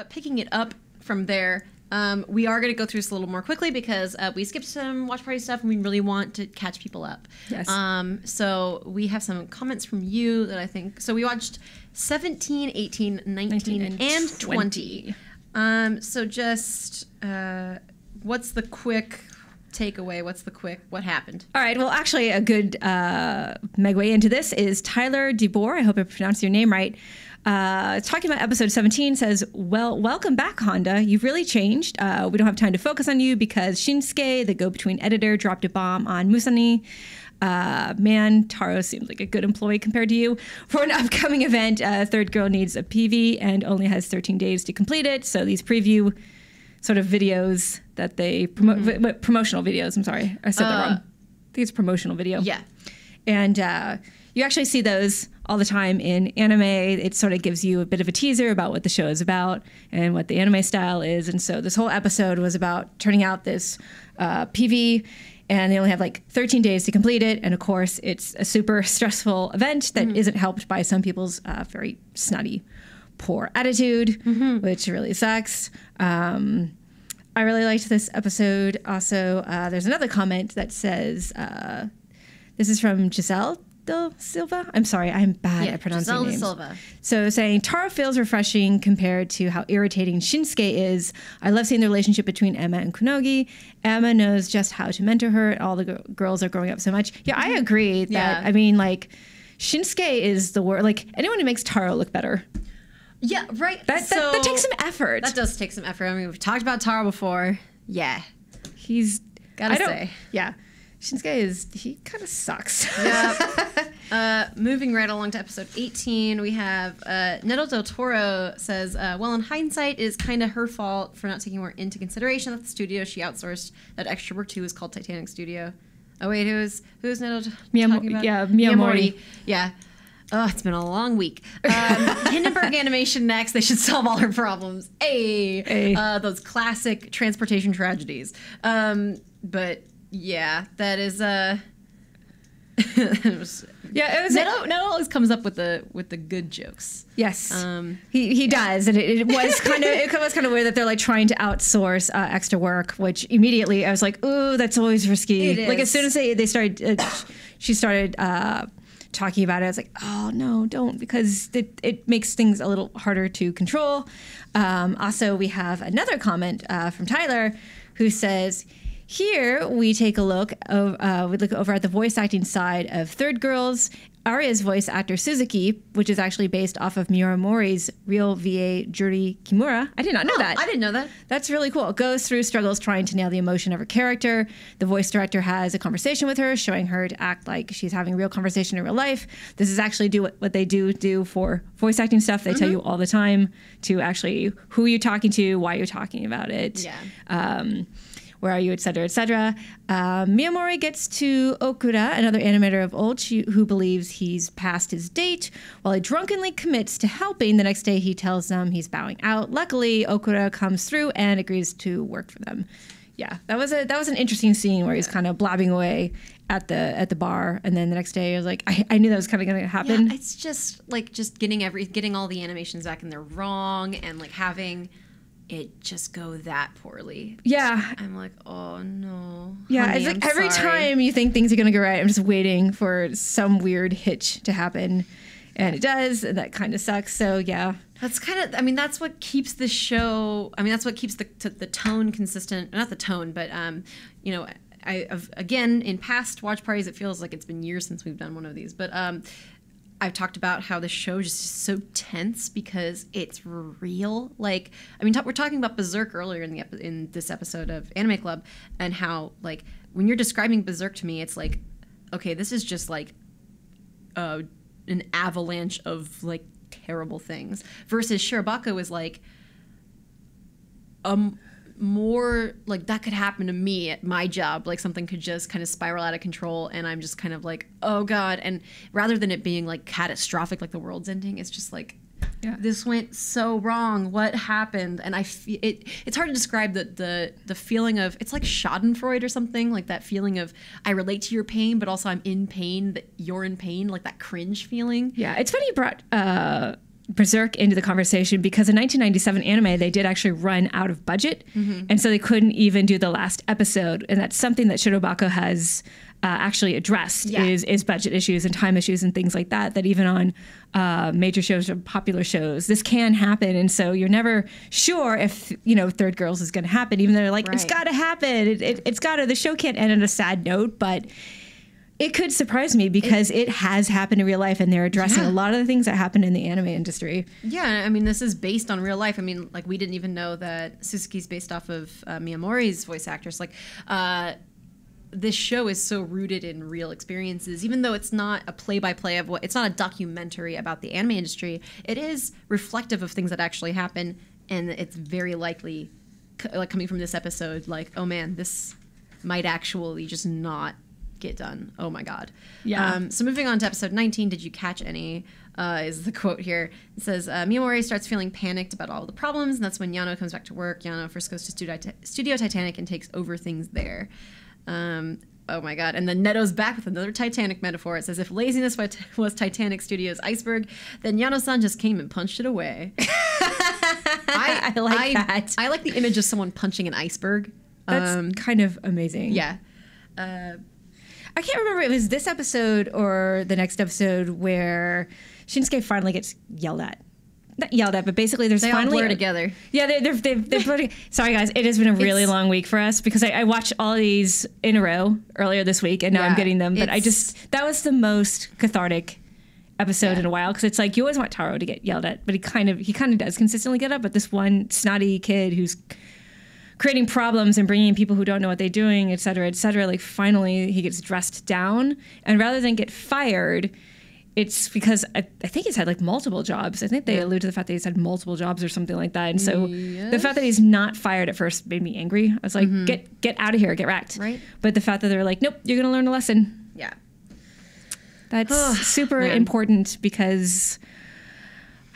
picking it up from there, we are going to go through this a little more quickly because we skipped some watch party stuff and we really want to catch people up. Yes. So we have some comments from you that I think... So we watched 17, 18, 19 and 20. So just... what's the quick takeaway? What happened? All right. Well, actually, a good segue into this is Tyler DeBoer. I hope I pronounced your name right. Talking about episode 17 says, well, welcome back, Honda. You've really changed. We don't have time to focus on you because Shinsuke, the go-between editor, dropped a bomb on Musani. Man, Taro seems like a good employee compared to you. For an upcoming event, Third Girl needs a PV and only has 13 days to complete it. So these preview sort of videos that they promote, promotional videos. I'm sorry, I said that wrong. I think it's a promotional video. Yeah. And you actually see those all the time in anime. It sort of gives you a bit of a teaser about what the show is about and what the anime style is. And so this whole episode was about turning out this PV, and they only have like 13 days to complete it. And of course, it's a super stressful event that isn't helped by some people's very snotty, poor attitude, which really sucks. I really liked this episode. Also, there's another comment that says, this is from Giselle Del Silva. I'm sorry, I'm bad at pronouncing Giselle names. Del Silva. So saying, Taro feels refreshing compared to how irritating Shinsuke is. I love seeing the relationship between Emma and Kunogi. Emma knows just how to mentor her. All the girls are growing up so much. Yeah, I agree that, I mean, like, Shinsuke is the word. Like, anyone who makes Taro look better. Yeah, right. That takes some effort. That does take some effort. I mean, we've talked about Taro before. Yeah. He's... Gotta say. Yeah. Shinsuke he kind of sucks. Yeah. Moving right along to episode 18, we have Neto Del Toro says, well, in hindsight, it is kind of her fault for not taking more into consideration that the studio she outsourced that extra work to is called Titanic Studio. Oh, wait, who's Neto talking about? Yeah, Miyamori. Yeah. Oh, it's been a long week. Hindenburg Animation next. They should solve all her problems. Those classic transportation tragedies. But... yeah, that is it was Neto always comes up with the good jokes. Yes, he does, and it was kind of weird that they're like trying to outsource extra work, which immediately I was like, ooh, that's always risky. Like as soon as they started, she started talking about it. I was like, oh no, don't, because it makes things a little harder to control. Also, we have another comment from Tyler who says, here we take a look. We look over at the voice acting side of Third Girls. Arya's voice actor Suzuki, which is actually based off of Miyamori's real VA Juri Kimura. I did not know that. I didn't know that. That's really cool. Goes through struggles trying to nail the emotion of her character. The voice director has a conversation with her, showing her to act like she's having a real conversation in real life. This is actually what they do for voice acting stuff. They tell you all the time to actually who you're talking to, why you're talking about it. Yeah. Where are you, et cetera, et cetera. Miyamori gets to Okura, another animator of old, who believes he's past his date. While he drunkenly commits to helping, the next day he tells them he's bowing out. Luckily, Okura comes through and agrees to work for them. Yeah, that was an interesting scene where he's kind of blabbing away at the bar, and then the next day I was like, I knew that was kind of going to happen. Yeah, it's just like getting all the animations back in there wrong, and like having it just go that poorly. Yeah. I'm like, oh no. Yeah, honey, it's like I'm every sorry. time you think things are going to go right, I'm just waiting for some weird hitch to happen. And it does, and that kind of sucks. So, yeah. That's kind of, I mean, that's what keeps the show, I mean, that's what keeps the tone consistent. Not the tone, but, you know, again, in past watch parties, it feels like it's been years since we've done one of these. But I've talked about how the show just is so tense because it's real. Like, I mean, we're talking about Berserk earlier in this episode of Anime Club, and how, like, when you're describing Berserk to me, it's like, okay, this is just like an avalanche of like terrible things. Versus Shirobako is like more like that could happen to me at my job. Like something could just kind of spiral out of control, and I'm just kind of like, oh god. And rather than it being like catastrophic, like the world's ending, it's just like, yeah, this went so wrong. What happened? And I feel it's hard to describe the feeling of, it's like Schadenfreude or something, like that feeling of I relate to your pain, but also I'm in pain that you're in pain, like that cringe feeling. Yeah, it's funny you brought berserk into the conversation because in 1997 anime, they did actually run out of budget. And so they couldn't even do the last episode. And that's something that Shirobako has actually addressed is budget issues and time issues and things like that, that even on major shows or popular shows, this can happen. And so you're never sure if, Third Girls is going to happen, even though they're like, it's got to happen. It's got to, the show can't end on a sad note, but it could surprise me because it has happened in real life, and they're addressing a lot of the things that happen in the anime industry. Yeah, I mean, this is based on real life. I mean, like, we didn't even know that Suzuki's based off of Miyamori's voice actress. Like, this show is so rooted in real experiences, even though it's not a play-by-play of it's not a documentary about the anime industry. It is reflective of things that actually happen, and it's very likely, like, coming from this episode, like, oh man, this might actually just not get done. Oh my god. Yeah. So moving on to episode 19, did you catch any? Is the quote here. It says, Miyamori starts feeling panicked about all the problems, and that's when Yano comes back to work. Yano first goes to Studio Titanic and takes over things there. Oh my god. And then Neto's back with another Titanic metaphor. It says, if laziness was Titanic Studios' iceberg, then Yano-san just came and punched it away. I like that. I like the image of someone punching an iceberg. That's kind of amazing. Yeah. I can't remember if it was this episode or the next episode where Shinsuke finally gets yelled at. Not yelled at, but basically they finally all blur together. Yeah, they've blurred. Sorry guys, it has been a really long week for us because I watched all of these in a row earlier this week, and now I'm getting them. But that was the most cathartic episode in a while, because it's like you always want Taro to get yelled at, but he kind of does consistently get up. But this one snotty kid who's creating problems and bringing in people who don't know what they're doing, et cetera, like finally he gets dressed down, and rather than get fired, it's because I think he's had like multiple jobs. I think they allude to the fact that he's had multiple jobs or something like that. And so the fact that he's not fired at first made me angry. I was like, get out of here, get wrecked. Right. But the fact that they're like, nope, you're going to learn a lesson. Yeah. That's super important, because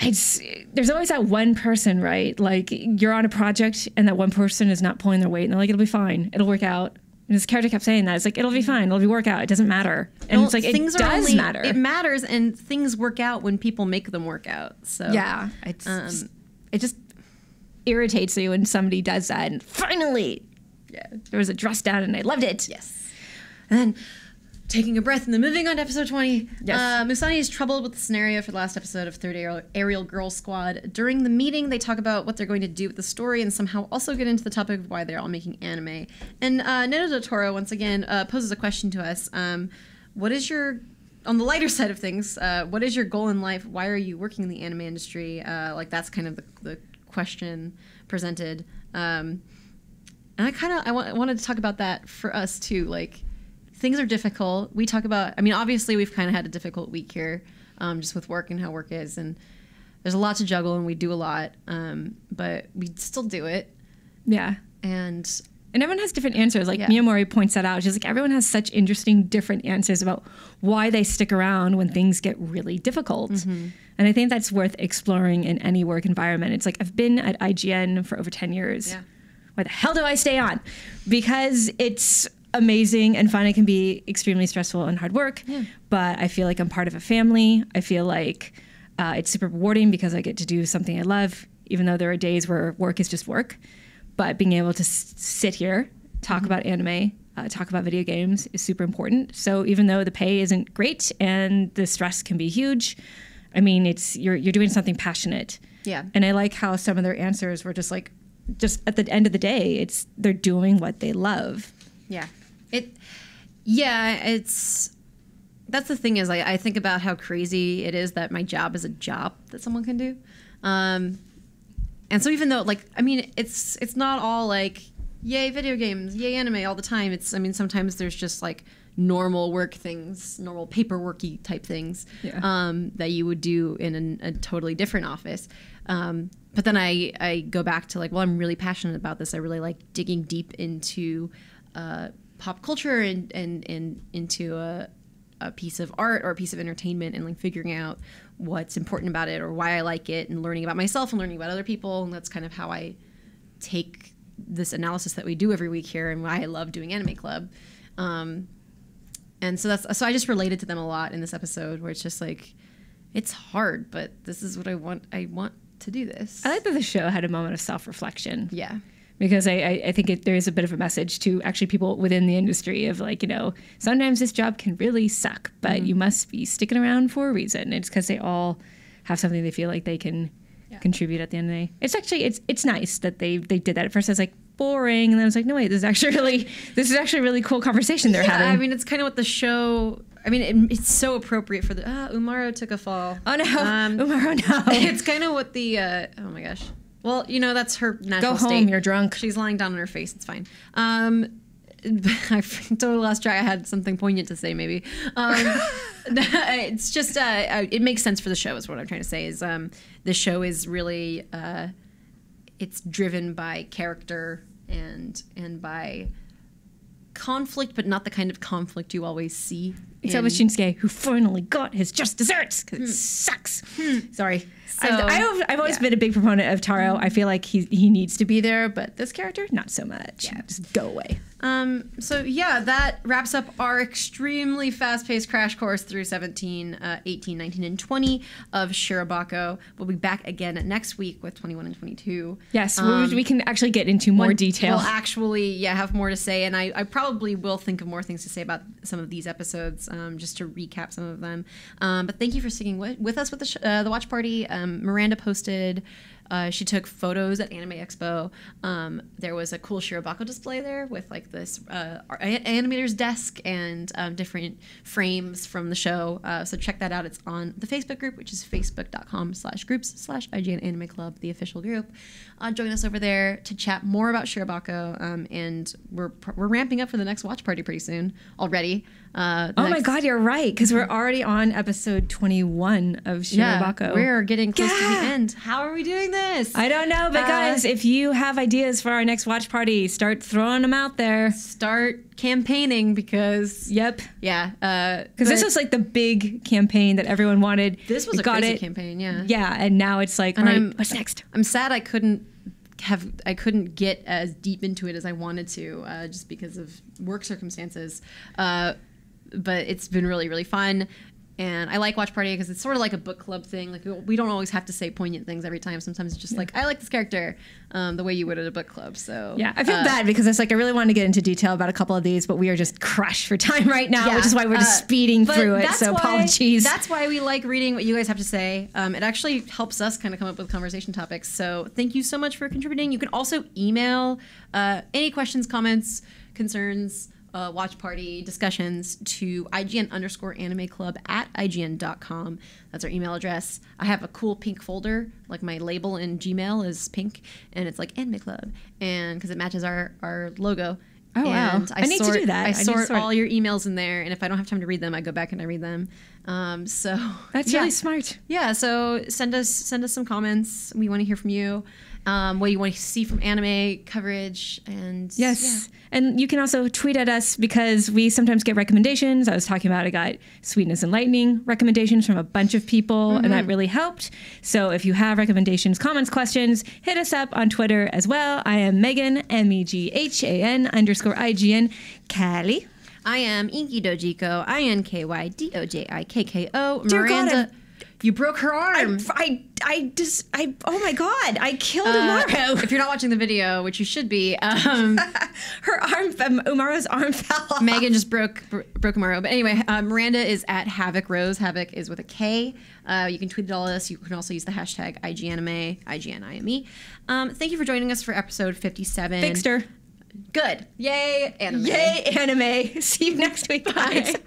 there's always that one person, right? Like, you're on a project and that one person is not pulling their weight, and they're like, it'll be fine, it'll work out. And this character kept saying that. It's like, it'll be fine, it'll work out, it doesn't matter. And it's like, it does matter. It matters, and things work out when people make them work out. So yeah, it just irritates you when somebody does that. And finally, there was a dress down, and I loved it. Yes. And then, taking a breath and then moving on to episode 20. Yes. Musani is troubled with the scenario for the last episode of Third Aerial Girl Squad. During the meeting, they talk about what they're going to do with the story and somehow also get into the topic of why they're all making anime. And Neto Toro, once again, poses a question to us. What is your, on the lighter side of things, what is your goal in life? Why are you working in the anime industry? Like, that's kind of the question presented. And I wanted to talk about that for us, too. Like, things are difficult. We talk about, I mean, obviously we've kind of had a difficult week here, just with work and how work is, and there's a lot to juggle, and we do a lot, but we still do it. Yeah. And everyone has different answers. Like Miyamori points that out. She's like, everyone has such interesting different answers about why they stick around when things get really difficult. And I think that's worth exploring in any work environment. It's like, I've been at IGN for over 10 years. Yeah. Why the hell do I stay on? Because it's amazing and fun. It can be extremely stressful and hard work, but I feel like I'm part of a family. I feel like it's super rewarding because I get to do something I love, even though there are days where work is just work. But being able to sit here, talk about anime, talk about video games is super important. So even though the pay isn't great and the stress can be huge, I mean, it's you're doing something passionate. Yeah. And I like how some of their answers were just like, just at the end of the day, they're doing what they love. Yeah. That's the thing is, I think about how crazy it is that my job is a job that someone can do. And so even though, like, I mean, it's not all like, yay video games, yay anime all the time. I mean, sometimes there's just like normal work things, normal paperworky type things that you would do in a totally different office. But then I go back to like, well, I'm really passionate about this. I really like digging deep into pop culture and into a piece of art or a piece of entertainment, and like figuring out what's important about it or why I like it, and learning about myself and learning about other people. And that's kind of how I take this analysis that we do every week here, and why I love doing Anime Club. And so I just related to them a lot in this episode, where it's just like, it's hard, but this is what I want. I want to do this. I like that the show had a moment of self-reflection. Yeah. Because I think there is a bit of a message to actually people within the industry of like, sometimes this job can really suck, but you must be sticking around for a reason. It's because they all have something they feel like they can contribute at the end of the day. It's actually, it's nice that they did that. At first I was like, boring. And then I was like, no, wait, this is actually a really cool conversation they're having. I mean, it's kind of what the show... I mean, it's so appropriate for the... Umaro took a fall. Oh, no. Umaro, no. It's kind of what the... oh, my gosh. Well, that's her natural state. Go home, you're drunk. She's lying down on her face. It's fine. I totally lost track. I had something poignant to say, maybe. It's just... it makes sense for the show, is what I'm trying to say, is the show is really... it's driven by character and by conflict, but not the kind of conflict you always see. Except with Shinsuke, who finally got his just desserts, because it sucks. Sorry. So, I've always been a big proponent of Taro. I feel like he needs to be there, but this character, not so much. Yeah. Just go away. So yeah, that wraps up our extremely fast-paced crash course through 17, 18, 19, and 20 of Shirobako. We'll be back again next week with 21 and 22. Yes, we can actually get into more detail. We'll actually, have more to say, and I probably will think of more things to say about some of these episodes, just to recap some of them. But thank you for sticking with us with the watch party. Miranda posted... she took photos at Anime Expo. There was a cool Shirobako display there with like this animator's desk and different frames from the show. So check that out. It's on the Facebook group, which is facebook.com/groups/IGN Anime Club, the official group. Join us over there to chat more about Shirobako. And we're ramping up for the next watch party pretty soon already. My God, you're right. Because we're already on episode 21 of Shirobako. Yeah, we're getting close to the end. How are we doing this? I don't know, but guys, if you have ideas for our next watch party, start throwing them out there. Start campaigning because... Yep. Yeah. Because this was like the big campaign that everyone wanted. This was a crazy campaign, yeah. Yeah, and now it's like, all right, what's next? I'm sad I couldn't get as deep into it as I wanted to, just because of work circumstances. But it's been really, really fun. And I like Watch Party because it's sort of like a book club thing. Like, we don't always have to say poignant things every time. Sometimes it's just like, I like this character, the way you would at a book club. So yeah, I feel bad because it's like I really want to get into detail about a couple of these, but we are just crushed for time right now, which is why we're just speeding through it. So apologies. That's why we like reading what you guys have to say. It actually helps us kind of come up with conversation topics. So thank you so much for contributing. You can also email any questions, comments, concerns, watch party discussions to IGN_Anime Club at IGN.com. That's our email address. I have a cool pink folder, like my label in Gmail is pink, and it's like Anime Club, and because it matches our logo. Oh, wow. I need to do that. I sort all your emails in there, and if I don't have time to read them, I go back and I read them. So that's really smart. Yeah, so send us some comments. We want to hear from you. What you want to see from anime coverage, and and you can also tweet at us because we sometimes get recommendations. I was talking about I got Sweetness and Lightning recommendations from a bunch of people, and that really helped. So if you have recommendations, comments, questions, hit us up on Twitter as well. I am Megan, MEGHAN_IGN. Callie. I am Inky Dojiko, INKYDOJIKKO. Dear Miranda. God, you broke her arm. Oh my God, I killed Umaro. If you're not watching the video, which you should be, Umaro's arm fell off. Megan just broke Umaro. But anyway, Miranda is at Havoc Rose. Havoc is with a K. You can tweet at all of us. You can also use the hashtag IGNanime, IGNIME. Thank you for joining us for episode 57. Fixter. Good. Yay, anime. Yay, anime. See you next week, guys. Bye.